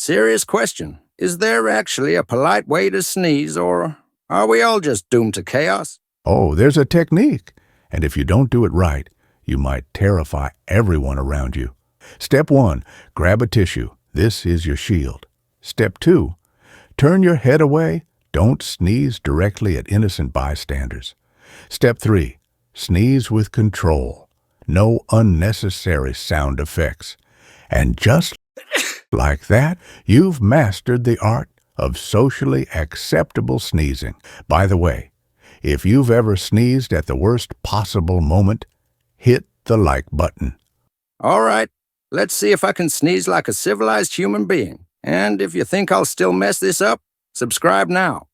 Serious question. Is there actually a polite way to sneeze, or are we all just doomed to chaos? Oh, there's a technique, and if you don't do it right, you might terrify everyone around you. Step 1, grab a tissue. This is your shield. Step 2, turn your head away. Don't sneeze directly at innocent bystanders. Step 3, sneeze with control. No unnecessary sound effects. And just like that, you've mastered the art of socially acceptable sneezing. By the way, if you've ever sneezed at the worst possible moment, hit the like button. All right, let's see if I can sneeze like a civilized human being. And if you think I'll still mess this up, subscribe now.